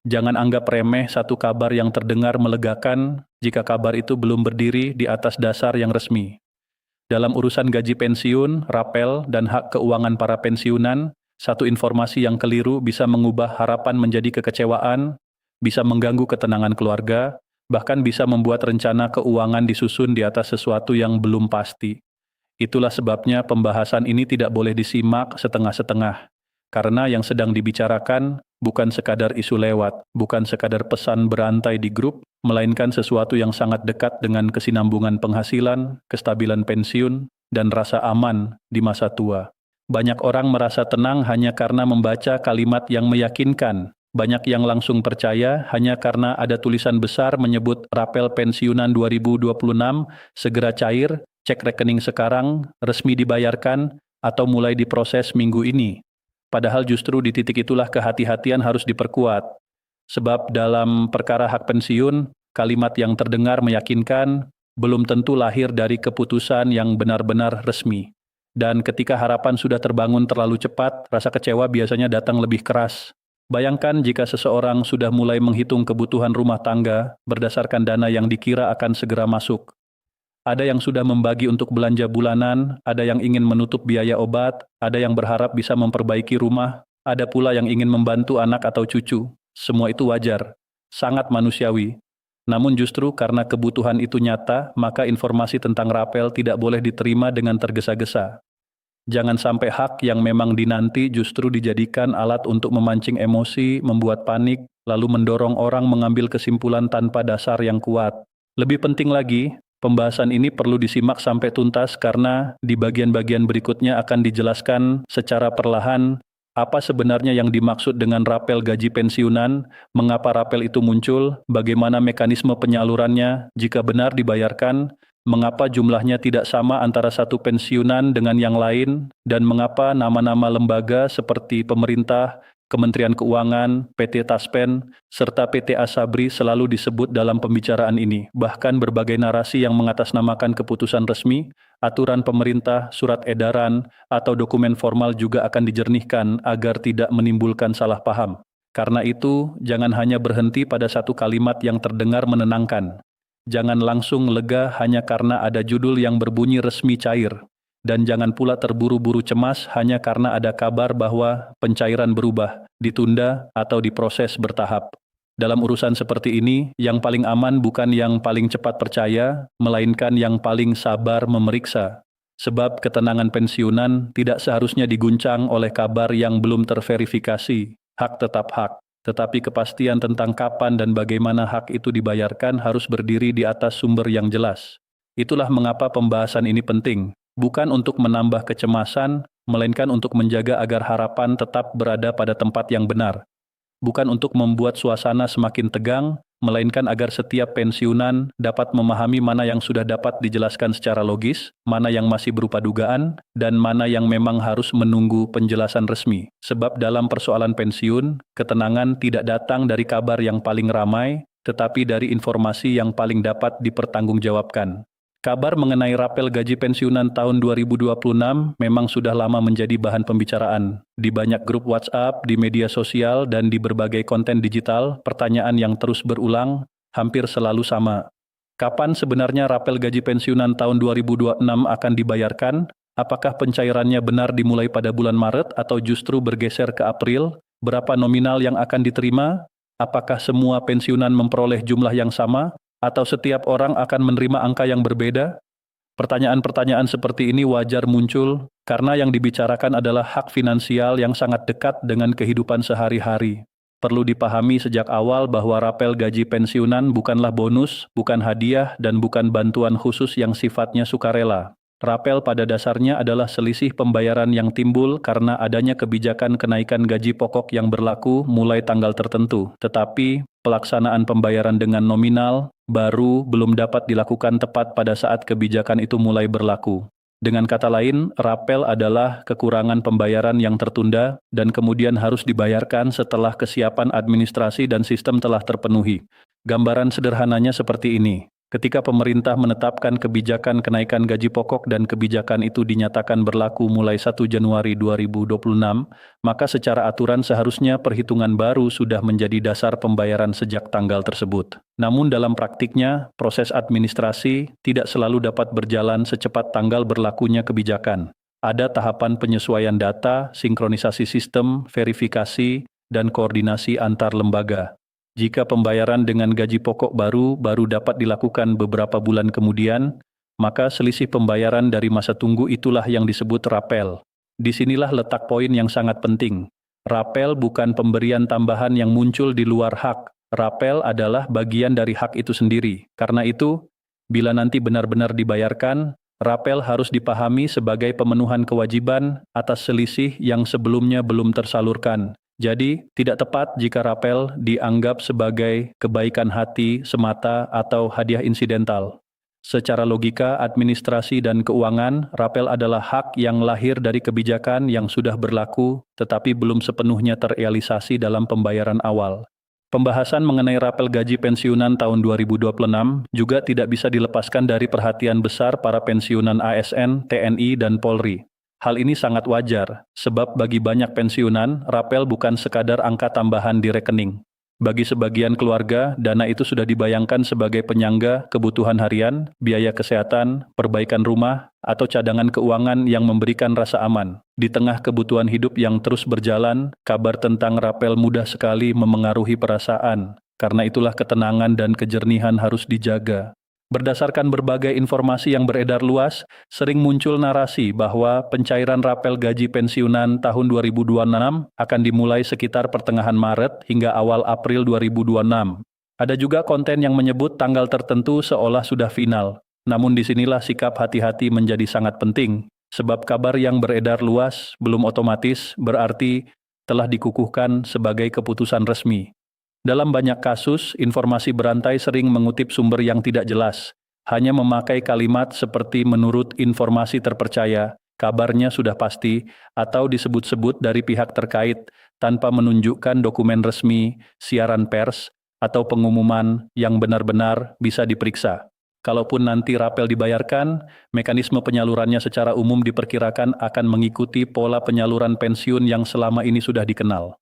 Jangan anggap remeh satu kabar yang terdengar melegakan jika kabar itu belum berdiri di atas dasar yang resmi. Dalam urusan gaji pensiun, rapel, dan hak keuangan para pensiunan, satu informasi yang keliru bisa mengubah harapan menjadi kekecewaan, bisa mengganggu ketenangan keluarga, bahkan bisa membuat rencana keuangan disusun di atas sesuatu yang belum pasti. Itulah sebabnya pembahasan ini tidak boleh disimak setengah-setengah. Karena yang sedang dibicarakan bukan sekadar isu lewat, bukan sekadar pesan berantai di grup, melainkan sesuatu yang sangat dekat dengan kesinambungan penghasilan, kestabilan pensiun, dan rasa aman di masa tua. Banyak orang merasa tenang hanya karena membaca kalimat yang meyakinkan. Banyak yang langsung percaya hanya karena ada tulisan besar menyebut rapel pensiunan 2026 segera cair, cek rekening sekarang, resmi dibayarkan, atau mulai diproses minggu ini. Padahal justru di titik itulah kehati-hatian harus diperkuat. Sebab dalam perkara hak pensiun, kalimat yang terdengar meyakinkan belum tentu lahir dari keputusan yang benar-benar resmi. Dan ketika harapan sudah terbangun terlalu cepat, rasa kecewa biasanya datang lebih keras. Bayangkan jika seseorang sudah mulai menghitung kebutuhan rumah tangga berdasarkan dana yang dikira akan segera masuk. Ada yang sudah membagi untuk belanja bulanan, ada yang ingin menutup biaya obat, ada yang berharap bisa memperbaiki rumah, ada pula yang ingin membantu anak atau cucu. Semua itu wajar, sangat manusiawi. Namun justru karena kebutuhan itu nyata, maka informasi tentang rapel tidak boleh diterima dengan tergesa-gesa. Jangan sampai hak yang memang dinanti justru dijadikan alat untuk memancing emosi, membuat panik, lalu mendorong orang mengambil kesimpulan tanpa dasar yang kuat. Lebih penting lagi, pembahasan ini perlu disimak sampai tuntas karena di bagian-bagian berikutnya akan dijelaskan secara perlahan apa sebenarnya yang dimaksud dengan rapel gaji pensiunan, mengapa rapel itu muncul, bagaimana mekanisme penyalurannya, jika benar dibayarkan, mengapa jumlahnya tidak sama antara satu pensiunan dengan yang lain, dan mengapa nama-nama lembaga seperti pemerintah, Kementerian Keuangan, PT Taspen, serta PT Asabri selalu disebut dalam pembicaraan ini. Bahkan berbagai narasi yang mengatasnamakan keputusan resmi, aturan pemerintah, surat edaran, atau dokumen formal juga akan dijernihkan agar tidak menimbulkan salah paham. Karena itu, jangan hanya berhenti pada satu kalimat yang terdengar menenangkan. Jangan langsung lega hanya karena ada judul yang berbunyi resmi cair. Dan jangan pula terburu-buru cemas hanya karena ada kabar bahwa pencairan berubah, ditunda, atau diproses bertahap. Dalam urusan seperti ini, yang paling aman bukan yang paling cepat percaya, melainkan yang paling sabar memeriksa. Sebab ketenangan pensiunan tidak seharusnya diguncang oleh kabar yang belum terverifikasi. Hak tetap hak, tetapi kepastian tentang kapan dan bagaimana hak itu dibayarkan harus berdiri di atas sumber yang jelas. Itulah mengapa pembahasan ini penting. Bukan untuk menambah kecemasan, melainkan untuk menjaga agar harapan tetap berada pada tempat yang benar. Bukan untuk membuat suasana semakin tegang, melainkan agar setiap pensiunan dapat memahami mana yang sudah dapat dijelaskan secara logis, mana yang masih berupa dugaan, dan mana yang memang harus menunggu penjelasan resmi. Sebab dalam persoalan pensiun, ketenangan tidak datang dari kabar yang paling ramai, tetapi dari informasi yang paling dapat dipertanggungjawabkan. Kabar mengenai rapel gaji pensiunan tahun 2026 memang sudah lama menjadi bahan pembicaraan. Di banyak grup WhatsApp, di media sosial, dan di berbagai konten digital, pertanyaan yang terus berulang hampir selalu sama. Kapan sebenarnya rapel gaji pensiunan tahun 2026 akan dibayarkan? Apakah pencairannya benar dimulai pada bulan Maret atau justru bergeser ke April? Berapa nominal yang akan diterima? Apakah semua pensiunan memperoleh jumlah yang sama? Atau setiap orang akan menerima angka yang berbeda? Pertanyaan-pertanyaan seperti ini wajar muncul karena yang dibicarakan adalah hak finansial yang sangat dekat dengan kehidupan sehari-hari. Perlu dipahami sejak awal bahwa rapel gaji pensiunan bukanlah bonus, bukan hadiah, dan bukan bantuan khusus yang sifatnya sukarela. Rapel pada dasarnya adalah selisih pembayaran yang timbul karena adanya kebijakan kenaikan gaji pokok yang berlaku mulai tanggal tertentu, tetapi pelaksanaan pembayaran dengan nominal baru belum dapat dilakukan tepat pada saat kebijakan itu mulai berlaku. Dengan kata lain, rapel adalah kekurangan pembayaran yang tertunda dan kemudian harus dibayarkan setelah kesiapan administrasi dan sistem telah terpenuhi. Gambaran sederhananya seperti ini. Ketika pemerintah menetapkan kebijakan kenaikan gaji pokok dan kebijakan itu dinyatakan berlaku mulai 1 Januari 2026, maka secara aturan seharusnya perhitungan baru sudah menjadi dasar pembayaran sejak tanggal tersebut. Namun dalam praktiknya, proses administrasi tidak selalu dapat berjalan secepat tanggal berlakunya kebijakan. Ada tahapan penyesuaian data, sinkronisasi sistem, verifikasi, dan koordinasi antar lembaga. Jika pembayaran dengan gaji pokok baru dapat dilakukan beberapa bulan kemudian, maka selisih pembayaran dari masa tunggu itulah yang disebut rapel. Disinilah letak poin yang sangat penting. Rapel bukan pemberian tambahan yang muncul di luar hak. Rapel adalah bagian dari hak itu sendiri. Karena itu, bila nanti benar-benar dibayarkan, rapel harus dipahami sebagai pemenuhan kewajiban atas selisih yang sebelumnya belum tersalurkan. Jadi, tidak tepat jika rapel dianggap sebagai kebaikan hati semata atau hadiah insidental. Secara logika, administrasi dan keuangan, rapel adalah hak yang lahir dari kebijakan yang sudah berlaku tetapi belum sepenuhnya terrealisasi dalam pembayaran awal. Pembahasan mengenai rapel gaji pensiunan tahun 2026 juga tidak bisa dilepaskan dari perhatian besar para pensiunan ASN, TNI, dan Polri. Hal ini sangat wajar, sebab bagi banyak pensiunan, rapel bukan sekadar angka tambahan di rekening. Bagi sebagian keluarga, dana itu sudah dibayangkan sebagai penyangga kebutuhan harian, biaya kesehatan, perbaikan rumah, atau cadangan keuangan yang memberikan rasa aman. Di tengah kebutuhan hidup yang terus berjalan, kabar tentang rapel mudah sekali memengaruhi perasaan. Karena itulah ketenangan dan kejernihan harus dijaga. Berdasarkan berbagai informasi yang beredar luas, sering muncul narasi bahwa pencairan rapel gaji pensiunan tahun 2026 akan dimulai sekitar pertengahan Maret hingga awal April 2026. Ada juga konten yang menyebut tanggal tertentu seolah sudah final. Namun disinilah sikap hati-hati menjadi sangat penting, sebab kabar yang beredar luas belum otomatis berarti telah dikukuhkan sebagai keputusan resmi. Dalam banyak kasus, informasi berantai sering mengutip sumber yang tidak jelas, hanya memakai kalimat seperti menurut informasi terpercaya, kabarnya sudah pasti, atau disebut-sebut dari pihak terkait tanpa menunjukkan dokumen resmi, siaran pers, atau pengumuman yang benar-benar bisa diperiksa. Kalaupun nanti rapel dibayarkan, mekanisme penyalurannya secara umum diperkirakan akan mengikuti pola penyaluran pensiun yang selama ini sudah dikenal.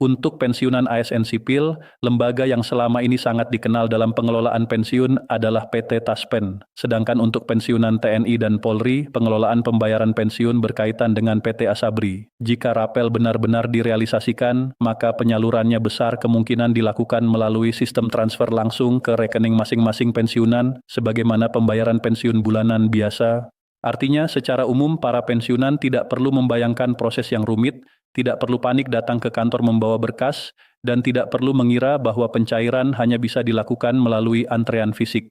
Untuk pensiunan ASN sipil, lembaga yang selama ini sangat dikenal dalam pengelolaan pensiun adalah PT Taspen. Sedangkan untuk pensiunan TNI dan Polri, pengelolaan pembayaran pensiun berkaitan dengan PT Asabri. Jika rapel benar-benar direalisasikan, maka penyalurannya besar kemungkinan dilakukan melalui sistem transfer langsung ke rekening masing-masing pensiunan, sebagaimana pembayaran pensiun bulanan biasa. Artinya, secara umum para pensiunan tidak perlu membayangkan proses yang rumit, tidak perlu panik datang ke kantor membawa berkas, dan tidak perlu mengira bahwa pencairan hanya bisa dilakukan melalui antrean fisik.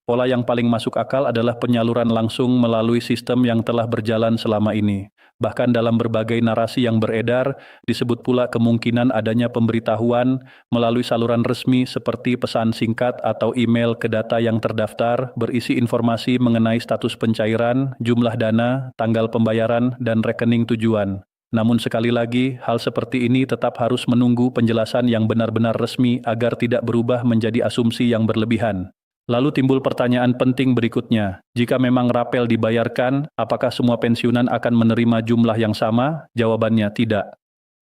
Pola yang paling masuk akal adalah penyaluran langsung melalui sistem yang telah berjalan selama ini. Bahkan dalam berbagai narasi yang beredar, disebut pula kemungkinan adanya pemberitahuan melalui saluran resmi seperti pesan singkat atau email ke data yang terdaftar berisi informasi mengenai status pencairan, jumlah dana, tanggal pembayaran, dan rekening tujuan. Namun sekali lagi, hal seperti ini tetap harus menunggu penjelasan yang benar-benar resmi agar tidak berubah menjadi asumsi yang berlebihan. Lalu timbul pertanyaan penting berikutnya, jika memang rapel dibayarkan, apakah semua pensiunan akan menerima jumlah yang sama? Jawabannya tidak.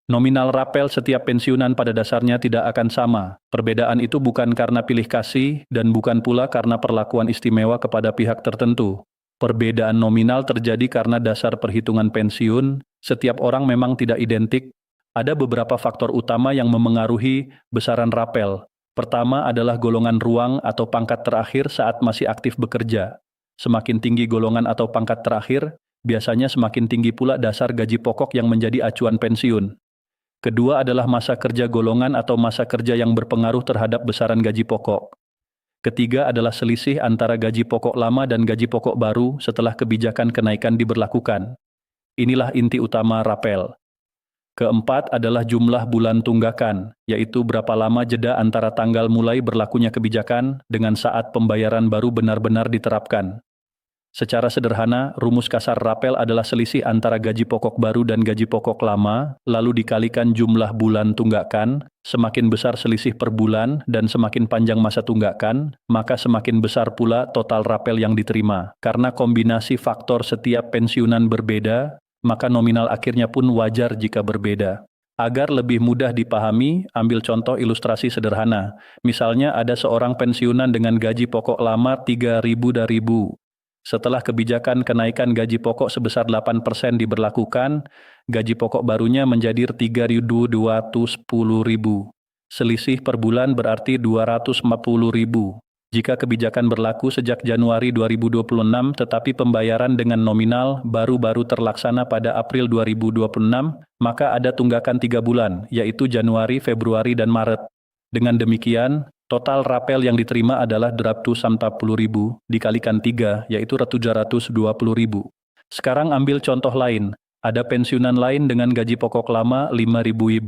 Nominal rapel setiap pensiunan pada dasarnya tidak akan sama. Perbedaan itu bukan karena pilih kasih dan bukan pula karena perlakuan istimewa kepada pihak tertentu. Perbedaan nominal terjadi karena dasar perhitungan pensiun, setiap orang memang tidak identik. Ada beberapa faktor utama yang memengaruhi besaran rapel. Pertama adalah golongan ruang atau pangkat terakhir saat masih aktif bekerja. Semakin tinggi golongan atau pangkat terakhir, biasanya semakin tinggi pula dasar gaji pokok yang menjadi acuan pensiun. Kedua adalah masa kerja golongan atau masa kerja yang berpengaruh terhadap besaran gaji pokok. Ketiga adalah selisih antara gaji pokok lama dan gaji pokok baru setelah kebijakan kenaikan diberlakukan. Inilah inti utama rapel. Keempat adalah jumlah bulan tunggakan, yaitu berapa lama jeda antara tanggal mulai berlakunya kebijakan dengan saat pembayaran baru benar-benar diterapkan. Secara sederhana, rumus kasar rapel adalah selisih antara gaji pokok baru dan gaji pokok lama, lalu dikalikan jumlah bulan tunggakan. Semakin besar selisih per bulan dan semakin panjang masa tunggakan, maka semakin besar pula total rapel yang diterima. Karena kombinasi faktor setiap pensiunan berbeda, maka nominal akhirnya pun wajar jika berbeda. Agar lebih mudah dipahami, ambil contoh ilustrasi sederhana. Misalnya ada seorang pensiunan dengan gaji pokok lama 3.000. Setelah kebijakan kenaikan gaji pokok sebesar 8% diberlakukan, gaji pokok barunya menjadi 3.210.000. Selisih per bulan berarti 240.000. Jika kebijakan berlaku sejak Januari 2026 tetapi pembayaran dengan nominal baru-baru terlaksana pada April 2026, maka ada tunggakan 3 bulan, yaitu Januari, Februari, dan Maret. Dengan demikian, total rapel yang diterima adalah 240.000 dikalikan 3, yaitu 720.000. Sekarang ambil contoh lain. Ada pensiunan lain dengan gaji pokok lama 5.000.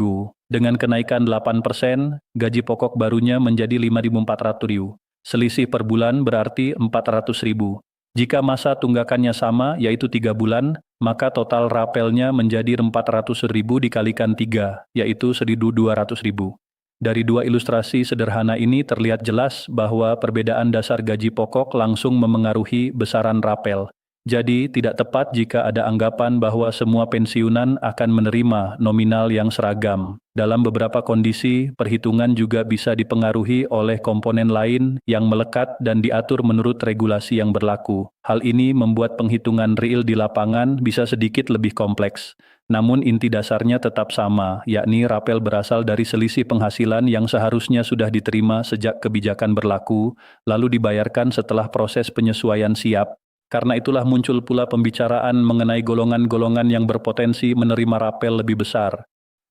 Dengan kenaikan 8%, gaji pokok barunya menjadi 5.400. Selisih per bulan berarti 400.000. Jika masa tunggakannya sama, yaitu 3 bulan, maka total rapelnya menjadi 400.000 dikalikan 3, yaitu 1.200.000. Dari dua ilustrasi sederhana ini terlihat jelas bahwa perbedaan dasar gaji pokok langsung memengaruhi besaran rapel. Jadi, tidak tepat jika ada anggapan bahwa semua pensiunan akan menerima nominal yang seragam. Dalam beberapa kondisi, perhitungan juga bisa dipengaruhi oleh komponen lain yang melekat dan diatur menurut regulasi yang berlaku. Hal ini membuat penghitungan real di lapangan bisa sedikit lebih kompleks. Namun inti dasarnya tetap sama, yakni rapel berasal dari selisih penghasilan yang seharusnya sudah diterima sejak kebijakan berlaku, lalu dibayarkan setelah proses penyesuaian siap. Karena itulah muncul pula pembicaraan mengenai golongan-golongan yang berpotensi menerima rapel lebih besar.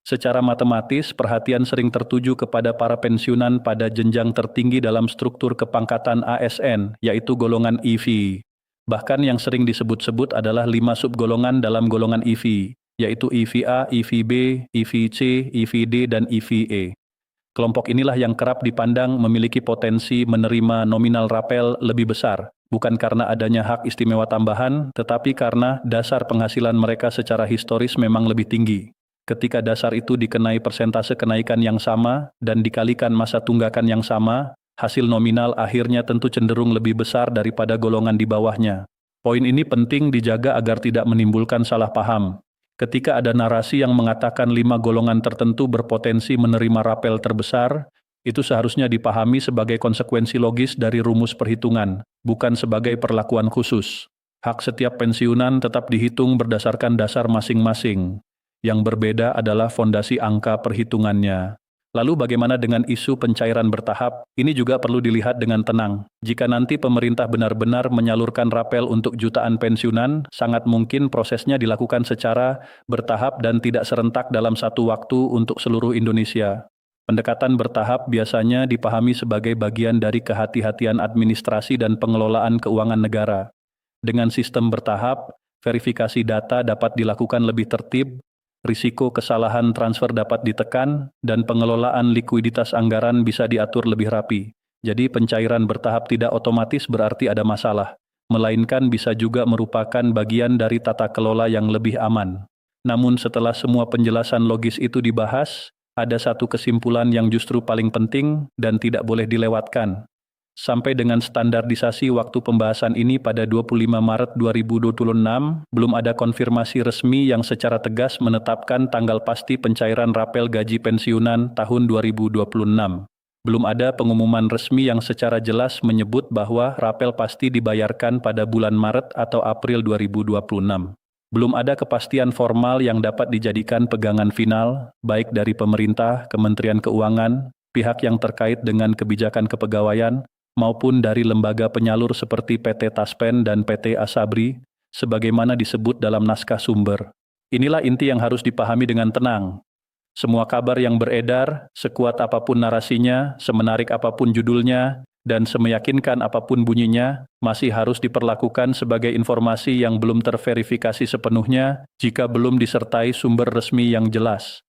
Secara matematis, perhatian sering tertuju kepada para pensiunan pada jenjang tertinggi dalam struktur kepangkatan ASN, yaitu golongan EV. Bahkan yang sering disebut-sebut adalah 5 subgolongan dalam golongan EV, yaitu EVA, EVB, EVC, EVD, dan EVA. Kelompok inilah yang kerap dipandang memiliki potensi menerima nominal rapel lebih besar, bukan karena adanya hak istimewa tambahan, tetapi karena dasar penghasilan mereka secara historis memang lebih tinggi. Ketika dasar itu dikenai persentase kenaikan yang sama dan dikalikan masa tunggakan yang sama, hasil nominal akhirnya tentu cenderung lebih besar daripada golongan di bawahnya. Poin ini penting dijaga agar tidak menimbulkan salah paham. Ketika ada narasi yang mengatakan 5 golongan tertentu berpotensi menerima rapel terbesar, itu seharusnya dipahami sebagai konsekuensi logis dari rumus perhitungan, bukan sebagai perlakuan khusus. Hak setiap pensiunan tetap dihitung berdasarkan dasar masing-masing. Yang berbeda adalah fondasi angka perhitungannya. Lalu bagaimana dengan isu pencairan bertahap? Ini juga perlu dilihat dengan tenang. Jika nanti pemerintah benar-benar menyalurkan rapel untuk jutaan pensiunan, sangat mungkin prosesnya dilakukan secara bertahap dan tidak serentak dalam satu waktu untuk seluruh Indonesia. Pendekatan bertahap biasanya dipahami sebagai bagian dari kehati-hatian administrasi dan pengelolaan keuangan negara. Dengan sistem bertahap, verifikasi data dapat dilakukan lebih tertib, risiko kesalahan transfer dapat ditekan, dan pengelolaan likuiditas anggaran bisa diatur lebih rapi. Jadi pencairan bertahap tidak otomatis berarti ada masalah, melainkan bisa juga merupakan bagian dari tata kelola yang lebih aman. Namun setelah semua penjelasan logis itu dibahas, ada satu kesimpulan yang justru paling penting dan tidak boleh dilewatkan. Sampai dengan standarisasi waktu pembahasan ini pada 25 Maret 2026, belum ada konfirmasi resmi yang secara tegas menetapkan tanggal pasti pencairan rapel gaji pensiunan tahun 2026. Belum ada pengumuman resmi yang secara jelas menyebut bahwa rapel pasti dibayarkan pada bulan Maret atau April 2026. Belum ada kepastian formal yang dapat dijadikan pegangan final, baik dari pemerintah, Kementerian Keuangan, pihak yang terkait dengan kebijakan kepegawaian, maupun dari lembaga penyalur seperti PT Taspen dan PT Asabri, sebagaimana disebut dalam naskah sumber. Inilah inti yang harus dipahami dengan tenang. Semua kabar yang beredar, sekuat apapun narasinya, semenarik apapun judulnya, dan semeyakinkan apapun bunyinya, masih harus diperlakukan sebagai informasi yang belum terverifikasi sepenuhnya jika belum disertai sumber resmi yang jelas.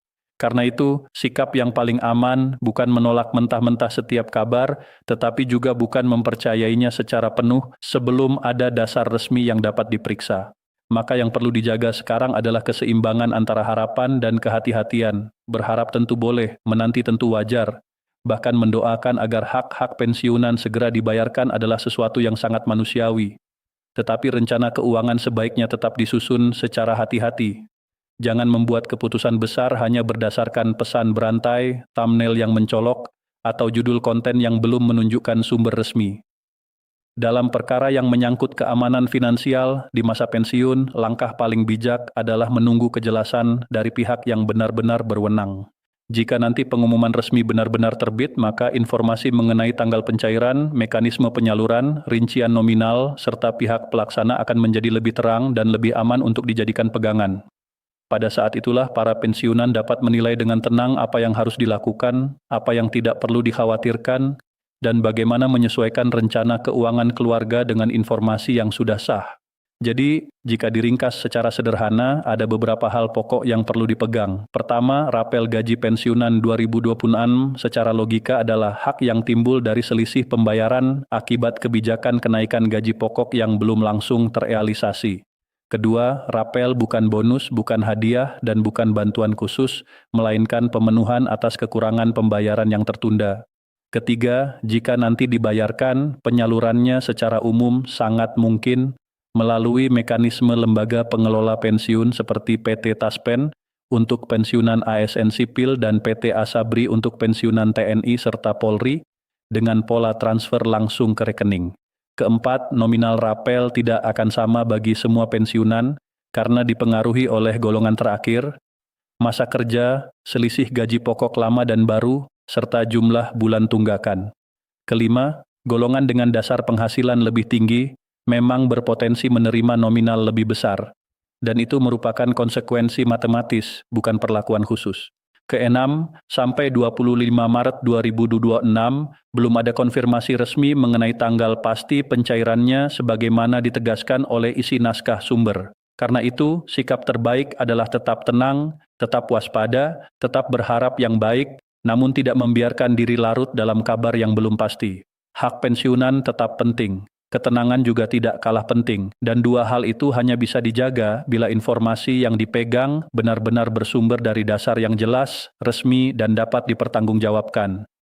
Karena itu, sikap yang paling aman bukan menolak mentah-mentah setiap kabar, tetapi juga bukan mempercayainya secara penuh sebelum ada dasar resmi yang dapat diperiksa. Maka yang perlu dijaga sekarang adalah keseimbangan antara harapan dan kehati-hatian. Berharap tentu boleh, menanti tentu wajar. Bahkan mendoakan agar hak-hak pensiunan segera dibayarkan adalah sesuatu yang sangat manusiawi. Tetapi rencana keuangan sebaiknya tetap disusun secara hati-hati. Jangan membuat keputusan besar hanya berdasarkan pesan berantai, thumbnail yang mencolok, atau judul konten yang belum menunjukkan sumber resmi. Dalam perkara yang menyangkut keamanan finansial di masa pensiun, langkah paling bijak adalah menunggu kejelasan dari pihak yang benar-benar berwenang. Jika nanti pengumuman resmi benar-benar terbit, maka informasi mengenai tanggal pencairan, mekanisme penyaluran, rincian nominal, serta pihak pelaksana akan menjadi lebih terang dan lebih aman untuk dijadikan pegangan. Pada saat itulah para pensiunan dapat menilai dengan tenang apa yang harus dilakukan, apa yang tidak perlu dikhawatirkan, dan bagaimana menyesuaikan rencana keuangan keluarga dengan informasi yang sudah sah. Jadi, jika diringkas secara sederhana, ada beberapa hal pokok yang perlu dipegang. Pertama, rapel gaji pensiunan 2026 secara logika adalah hak yang timbul dari selisih pembayaran akibat kebijakan kenaikan gaji pokok yang belum langsung terrealisasi. Kedua, rapel bukan bonus, bukan hadiah, dan bukan bantuan khusus, melainkan pemenuhan atas kekurangan pembayaran yang tertunda. Ketiga, jika nanti dibayarkan, penyalurannya secara umum sangat mungkin melalui mekanisme lembaga pengelola pensiun seperti PT Taspen untuk pensiunan ASN sipil dan PT Asabri untuk pensiunan TNI serta Polri dengan pola transfer langsung ke rekening. Keempat, nominal rapel tidak akan sama bagi semua pensiunan karena dipengaruhi oleh golongan terakhir, masa kerja, selisih gaji pokok lama dan baru, serta jumlah bulan tunggakan. Kelima, golongan dengan dasar penghasilan lebih tinggi memang berpotensi menerima nominal lebih besar, dan itu merupakan konsekuensi matematis, bukan perlakuan khusus. Keenam, sampai 25 Maret 2026, belum ada konfirmasi resmi mengenai tanggal pasti pencairannya sebagaimana ditegaskan oleh isi naskah sumber. Karena itu, sikap terbaik adalah tetap tenang, tetap waspada, tetap berharap yang baik, namun tidak membiarkan diri larut dalam kabar yang belum pasti. Hak pensiunan tetap penting. Ketenangan juga tidak kalah penting, dan dua hal itu hanya bisa dijaga bila informasi yang dipegang benar-benar bersumber dari dasar yang jelas, resmi, dan dapat dipertanggungjawabkan.